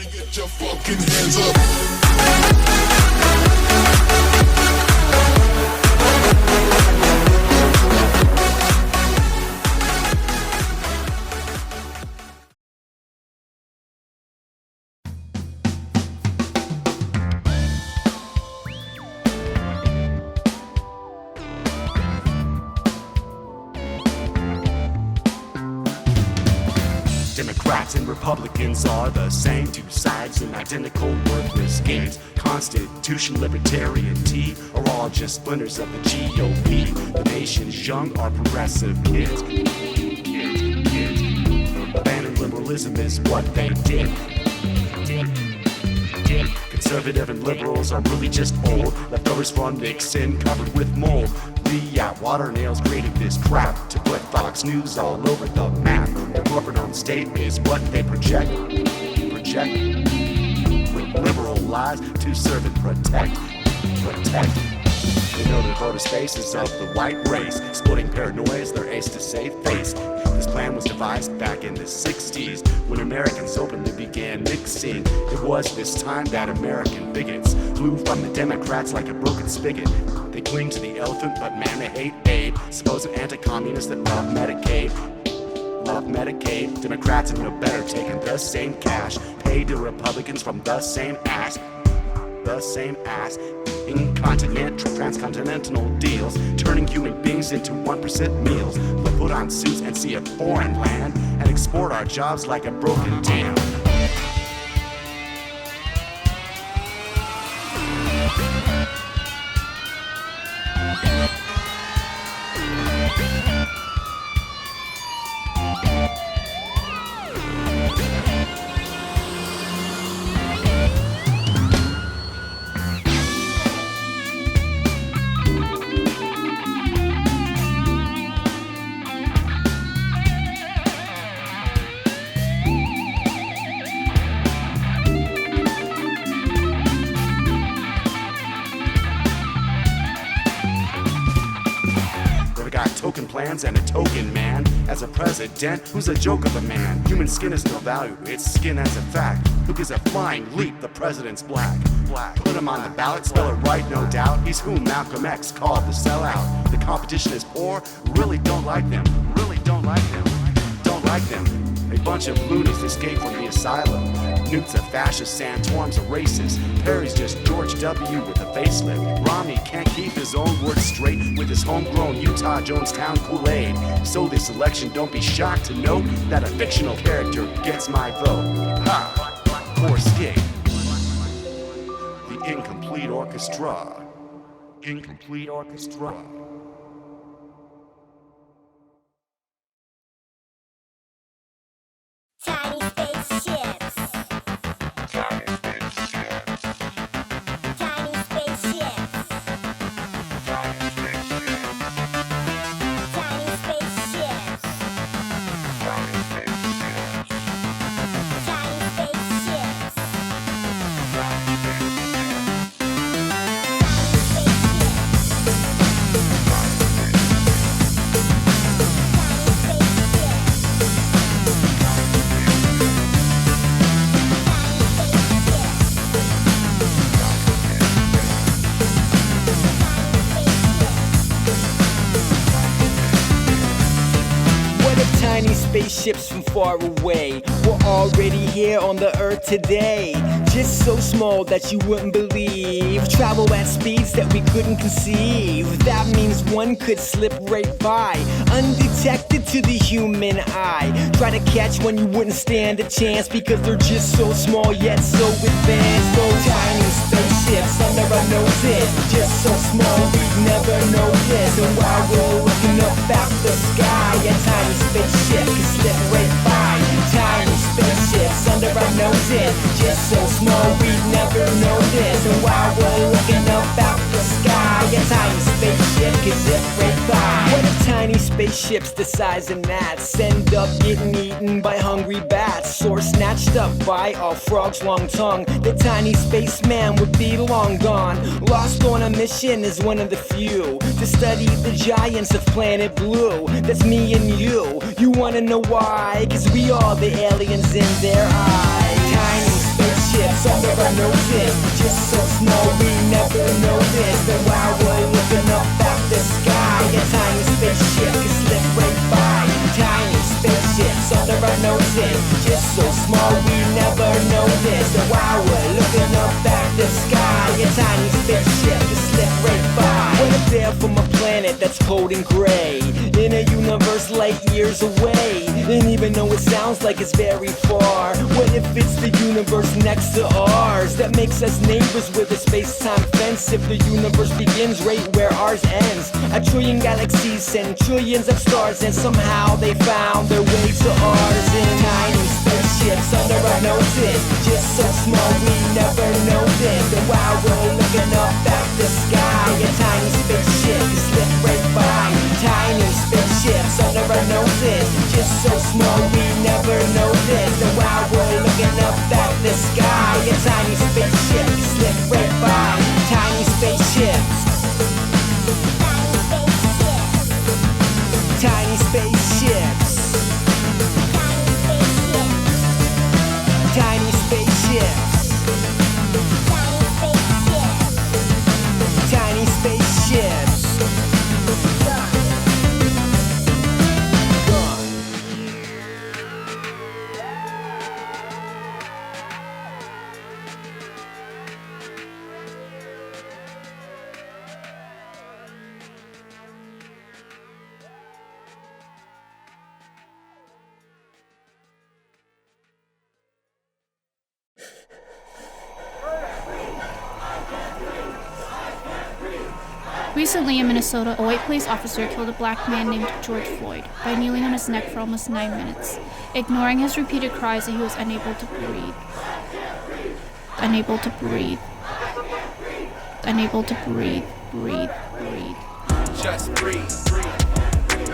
Everybody get your fucking hands up. Democrats and Republicans are the same, two sides in identical worthless games. Constitution, libertarian tea are all just splinters of the GOP. The nation's young are progressive kids. Abandoned liberalism is what they did. Conservative and liberals are really just old leftovers from Nixon covered with mold. The Water Nails created this crap to put Fox News all over the map. The corporate-owned state is what they project with liberal lies to serve and protect. They know the voter spaces of the white race, exploiting paranoia is their ace to save face. This plan was devised back in the 60s when Americans openly began mixing. It was this time that American bigots flew from the Democrats like a broken spigot. They cling to the elephant, but man, they hate aid. Supposed anti-communists that love Medicaid. Democrats are no better, taking the same cash paid to Republicans from the same ass. Incontinent, transcontinental deals, turning human beings into 1% meals. We'll put on suits and see a foreign land and export our jobs like a broken dam. Token plans and a token man as a president who's a joke of a man. Human skin has no value, it's skin as a fact. Who gives a flying leap? The president's black. Put him on the ballot, spell it right, no doubt. He's who Malcolm X called the sellout. The competition is poor, really don't like them. A bunch of loonies escaped from the asylum. Newt's a fascist, Santorum's a racist. Perry's just George W. with a facelift. Romney can't keep his own words straight with his homegrown Utah Jonestown Kool-Aid. So this election, don't be shocked to know that a fictional character gets my vote. Ha! Poor skate. The incomplete orchestra. Tiny spaceships. Tiny spaceships. Tiny spaceships. Tiny spaceships. Tiny spaceships. Tiny spaceships. Tiny spaceships. Tiny spaceships from far away. We're already here on the earth today. Just so small that you wouldn't believe. Travel at speeds that we couldn't conceive. That means one could slip right by, undetected to the human eye. Try to catch one, you wouldn't stand a chance, because they're just so small yet so advanced. Those tiny spaceships under our noses, just so small we'd never notice. And while we're looking up at the sky, a tiny spaceship can slip right by. Tiny spaceships under our noses, just so small we'd never notice. And while we're looking up at the sky, a tiny spaceship can zip right by. What if tiny spaceships the size of gnats end up getting eaten by hungry bats, or snatched up by a frog's long tongue? The tiny spaceman would be long gone, lost on a mission as one of the few to study the giants of planet Blue. That's me and you wanna know why? 'Cause we are the aliens in their eyes. Tiny noticed. Just so small we never noticed. And while we're looking up at the sky, a tiny spaceship can slip right by. Tiny spaceships under our noses. Just so small we never noticed. And while we're looking up at the sky, a tiny spaceship can slip right by. What if they're from a planet that's cold and gray, in a universe light years away? And even though it sounds like it's very far, what if it's the universe next to ours that makes us neighbors with a space-time fence? If the universe begins right where ours ends, a trillion galaxies send trillions of stars, and somehow they found their way to ours in tiny spaceships under our noses. Just so small we never noticed. And while we're looking up at the sky, a tiny spaceship can slip right by. Tiny spaceships under our noses. Just so small we never noticed. And while we're looking up at the sky, a tiny spaceship can slip right by. Tiny spaceships. Tiny spaceships. Tiny spaceships. Tiny spaceships. Recently in Minnesota, a white police officer killed a black man named George Floyd by kneeling on his neck for almost 9 minutes, ignoring his repeated cries that he was unable to breathe. Unable to breathe. Unable to breathe. Breathe. Just breathe.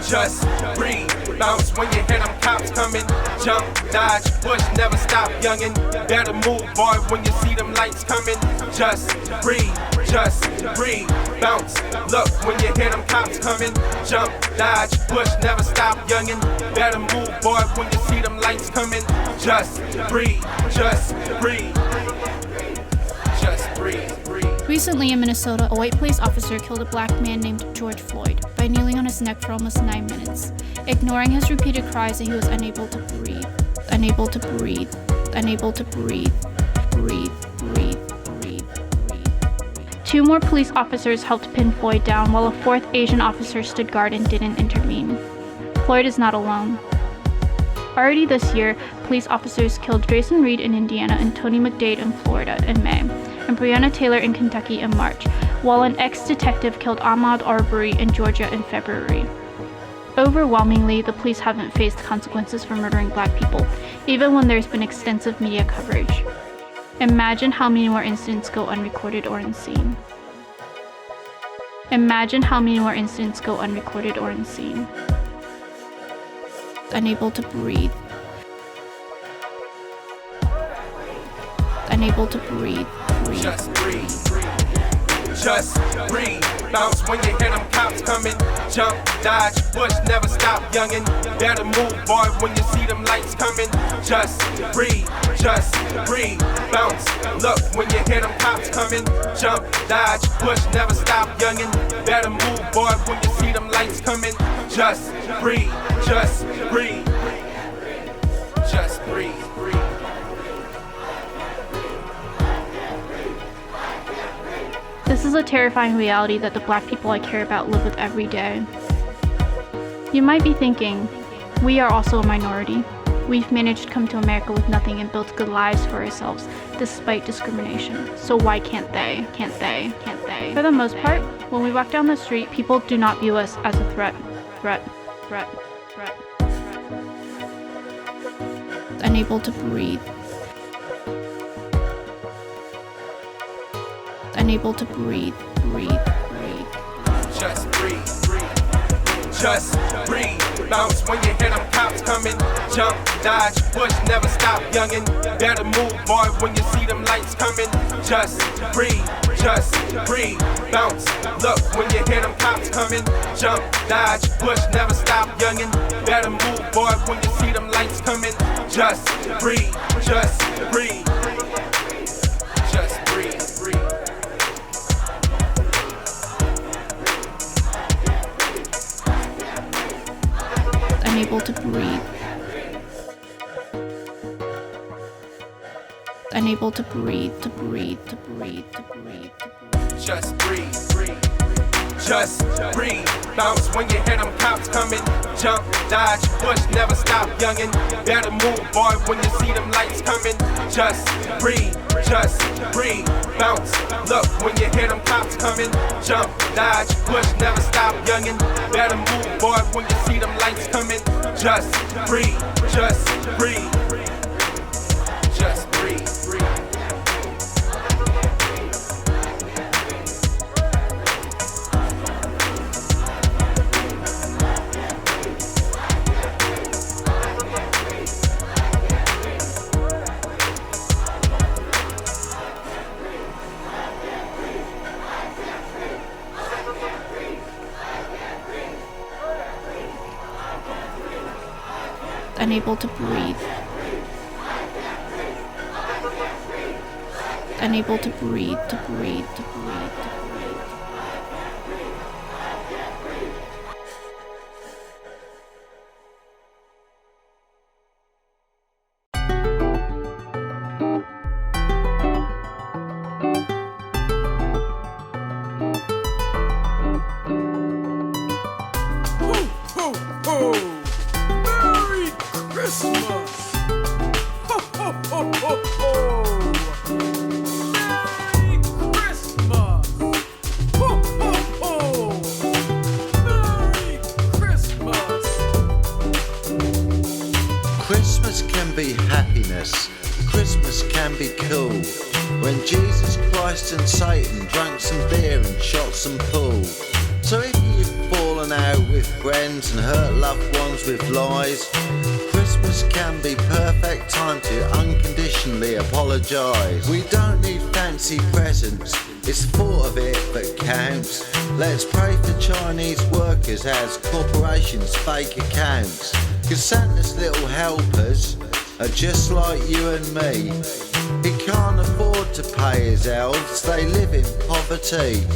Just breathe. Bounce when you hear them cops coming. Jump, dodge, push, never stop, youngin'. Better move, boy, when you see them lights coming. Just breathe. Just breathe. Bounce. Look when you hear them cops coming. Jump, dodge, push, never stop, youngin'. Better move, boy, when you see them lights coming. Just breathe. Just breathe. Just breathe. Recently in Minnesota, a white police officer killed a black man named George Floyd by kneeling on his neck for almost 9 minutes, ignoring his repeated cries that he was unable to breathe. Unable to breathe. Unable to breathe. Breathe. Breathe. Breathe. Breathe. 2 more police officers helped pin Floyd down, while a 4th Asian officer stood guard and didn't intervene. Floyd is not alone. Already this year, police officers killed Jason Reed in Indiana and Tony McDade in Florida in May, and Breonna Taylor in Kentucky in March, while an ex-detective killed Ahmaud Arbery in Georgia in February. Overwhelmingly, the police haven't faced consequences for murdering black people, even when there's been extensive media coverage. Imagine how many more incidents go unrecorded or unseen. Imagine how many more incidents go unrecorded or unseen. Unable to breathe. Unable to breathe. Breathe. Just breathe. Just breathe. Bounce when you hear them cops coming. Jump, dodge, push, never stop, youngin'. Better move, boy, when you see them lights coming. Just breathe. Just breathe. Bounce. Look when you hear them cops coming. Jump, dodge, push, never stop, youngin'. Better move, boy, when you see them lights coming. Just breathe. Just breathe. Just breathe. This is a terrifying reality that the black people I care about live with every day. You might be thinking, we are also a minority. We've managed to come to America with nothing and built good lives for ourselves, despite discrimination. So why can't they? Can't they? Can't they? For the most part, when we walk down the street, people do not view us as a threat. Unable to breathe. Unable to breathe. Breathe. Breathe. Just breathe. Just breathe. Bounce when you hear them cops coming. Jump, dodge, push, never stop, youngin'. Better move, boy, when you see them lights coming. Just breathe. Just breathe. Bounce. Look when you hear them cops coming. Jump, dodge, push, never stop, youngin'. Better move, boy, when you see them lights coming. Just breathe. Just breathe. Just breathe. to breathe. Unable to breathe, to breathe, to breathe, to breathe, to breathe. Just breathe. Just breathe. Bounce when you hear them cops coming. Jump, dodge, push, never stop, youngin'. Better move, boy, when you see them lights coming. Just breathe. Just breathe. Bounce. Look when you hear them cops coming. Jump, dodge, push, never stop, youngin'. Better move, boy, when you see them lights coming. Just breathe. Just breathe. Just breathe. Unable to breathe. Unable to breathe, to breathe, to breathe, to breathe. Merry Christmas! Ho, ho, ho, ho, ho! Merry Christmas! Ho, ho, ho! Merry Christmas! Christmas can be happiness, Christmas can be cool. When Jesus Christ and Satan drank some beer and shot some pool. So if you've fallen out with friends and hurt loved ones with lies, Christmas can be perfect time to unconditionally apologise. We don't need fancy presents, it's thought of it that counts. Let's pray for Chinese workers as corporations fake accounts. Cause Santa's little helpers are just like you and me. He can't afford to pay his elves, they live in poverty.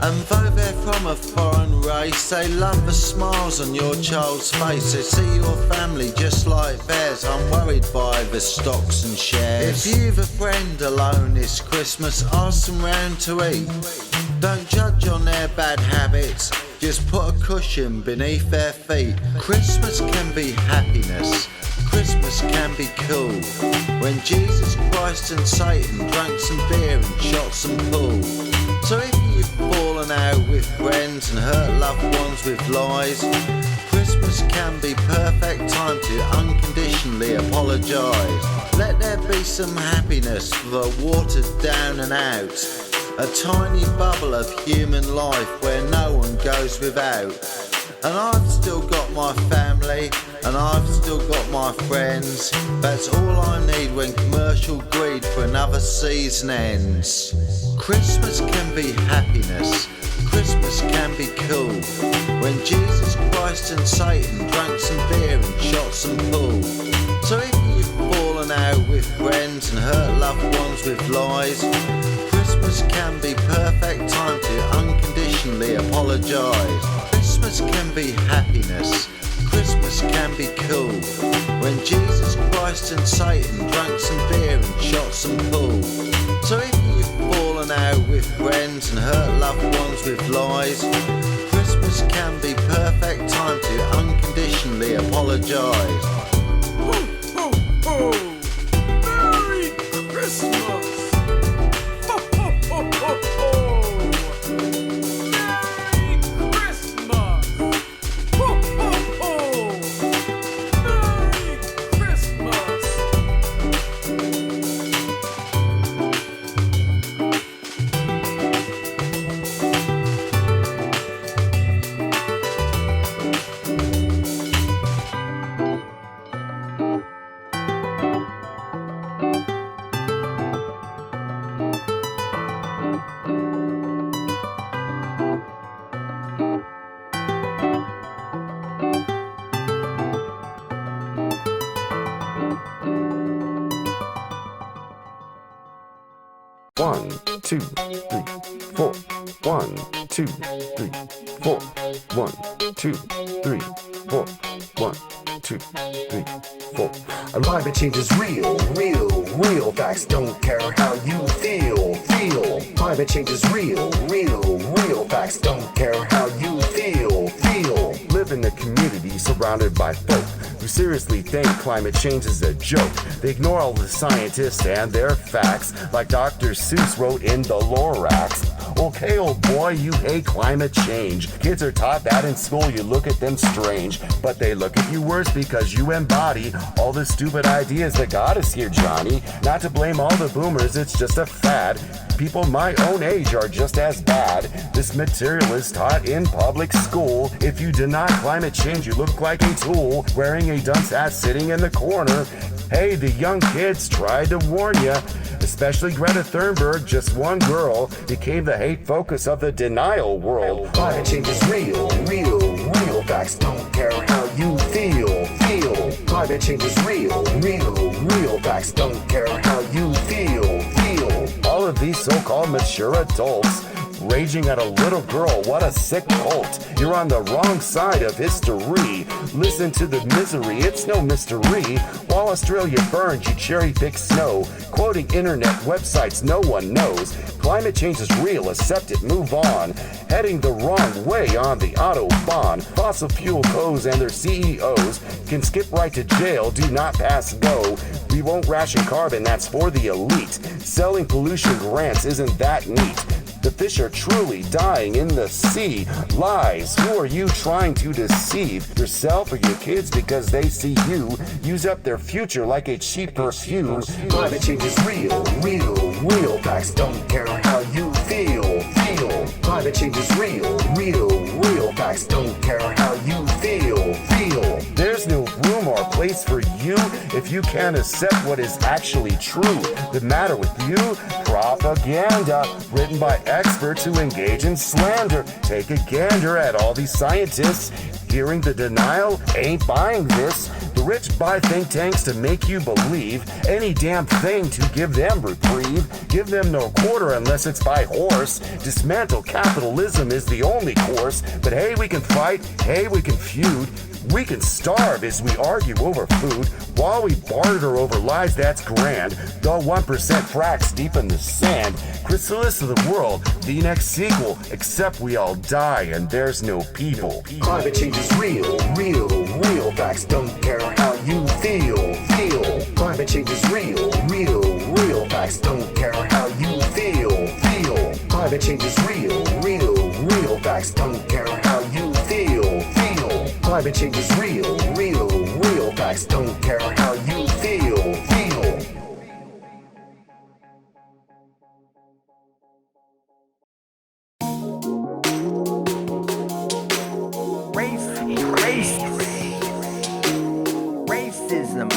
And though they're from a foreign race, they love the smiles on your child's face. They see your family just like theirs, unworried by the stocks and shares. If you've a friend alone this Christmas, ask them round to eat. Don't judge on their bad habits, just put a cushion beneath their feet. Christmas can be happiness, Christmas can be cool. When Jesus Christ and Satan drank some beer and shot some pool. So if you've fallen out with friends and hurt loved ones with lies, Christmas can be perfect time to unconditionally apologise. Let there be some happiness for the watered down and out. A tiny bubble of human life where no one goes without. And I've still got my family, and I've still got my friends. That's all I need when commercial greed for another season ends. Christmas can be happiness, Christmas can be cool. When Jesus Christ and Satan drank some beer and shot some pool. So if you've fallen out with friends and hurt loved ones with lies, Christmas can be perfect time to unconditionally apologise. Christmas can be happiness, Christmas can be cool. When Jesus Christ and Satan drank some beer and shot some pool. So if you've fallen out with friends and hurt loved ones with lies, Christmas can be perfect time to unconditionally apologise. Ho, ho, ho! Merry Christmas! Ho, ho, ho, ho, ho! Merry Christmas! Ho, ho, ho! Merry Christmas! 1, 2, 3, 4. 1, 2, 3, 4. 1, 2, 3, 4. 1, 2, 3, 4. Climate change is real, real, real. Facts don't care how you feel, feel. Climate change is real, real, real. Facts don't care how you feel, feel. Live in a community surrounded by folk who seriously think climate change is a joke. They ignore all the scientists and their facts, like Dr. Seuss wrote in the Lorax. Okay, old boy, you hate climate change. Kids are taught that in school, you look at them strange. But they look at you worse because you embody all the stupid ideas that got us here, Johnny. Not to blame all the boomers, it's just a fad. People my own age are just as bad. This material is taught in public school. If you deny climate change, you look like a tool, wearing a dunce hat sitting in the corner. Hey, the young kids tried to warn ya. Especially Greta Thunberg, just one girl, became the hate focus of the denial world. Climate change is real, real, real. Facts don't care how you feel, feel. Climate change is real, real, real. Facts don't care how you feel, feel. All of these so-called mature adults raging at a little girl, what a sick cult. You're on the wrong side of history. Listen to the misery, it's no mystery. While Australia burns, you cherry pick snow, quoting internet websites no one knows. Climate change is real, accept it, move on. Heading the wrong way on the Autobahn. Fossil fuel co's and their CEOs can skip right to jail, do not pass go. We won't ration carbon, that's for the elite. Selling pollution grants isn't that neat. The fish are truly dying in the sea. Lies, who are you trying to deceive? Yourself or your kids because they see you use up their future like a cheap perfume. Climate change is real, real, real. Facts don't care how you feel, feel. Climate change is real, real, real. Facts don't care how you feel, feel. There's no room or place for you if you can't accept what is actually true. The matter with you? Propaganda, written by experts who engage in slander. Take a gander at all these scientists. Hearing the denial, ain't buying this. The rich buy think tanks to make you believe any damn thing to give them reprieve. Give them no quarter unless it's by horse. Dismantle capitalism is the only course. But hey, we can fight, hey, we can feud. We can starve as we argue over food. While we barter over lives, that's grand. The 1% fracks deep in the sand. Chrysalis of the world, the next sequel. Except we all die and there's no people. Climate change is real, real, real. Facts don't care how you feel, feel. Climate change is real, real, real. Facts don't care how you feel, feel. Climate change is real, real, real. Facts don't care how you feel, feel. Climate change is real, real, real. Facts don't care how you feel, feel. Racism.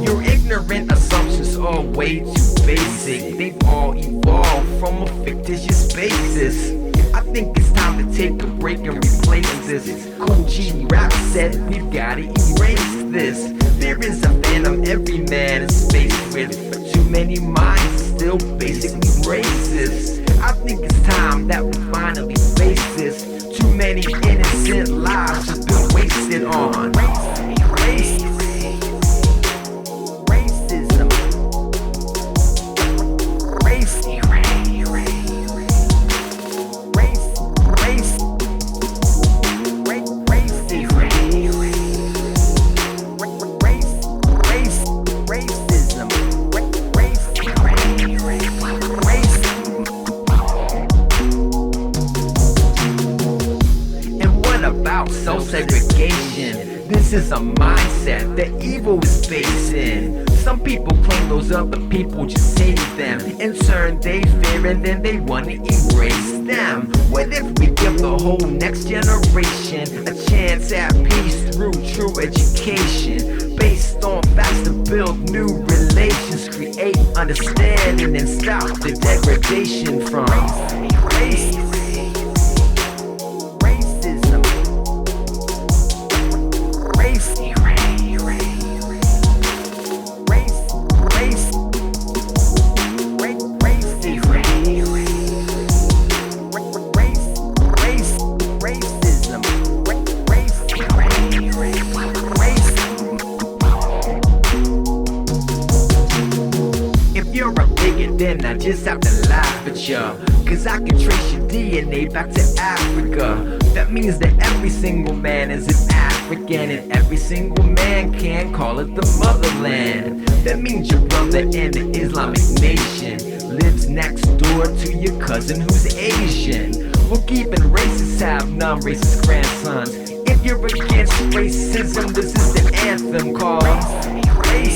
Your ignorant assumptions are way too basic. They've all evolved from a fictitious basis. I think it's time to take a break and replace this. Cool G rap said we've gotta erase this. There is a phantom every man is faced with, but too many minds still basically racist. I think it's time that we finally face this. Too many innocent lives have been wasted on racism. Segregation. This is a mindset that evil is facing. Some people claim those other people just hate them. In turn they fear and then they want to erase them. What if we give the whole next generation a chance at peace through true education based on facts to build new relations, create understanding, and stop the degradation from racism. Then I just have to laugh at ya, cause I can trace your DNA back to Africa. That means that every single man is an African, and every single man can call it the motherland. That means your brother in the Islamic nation lives next door to your cousin who's Asian. Well, even racists have non-racist grandsons. If you're against racism, this is the anthem called racism.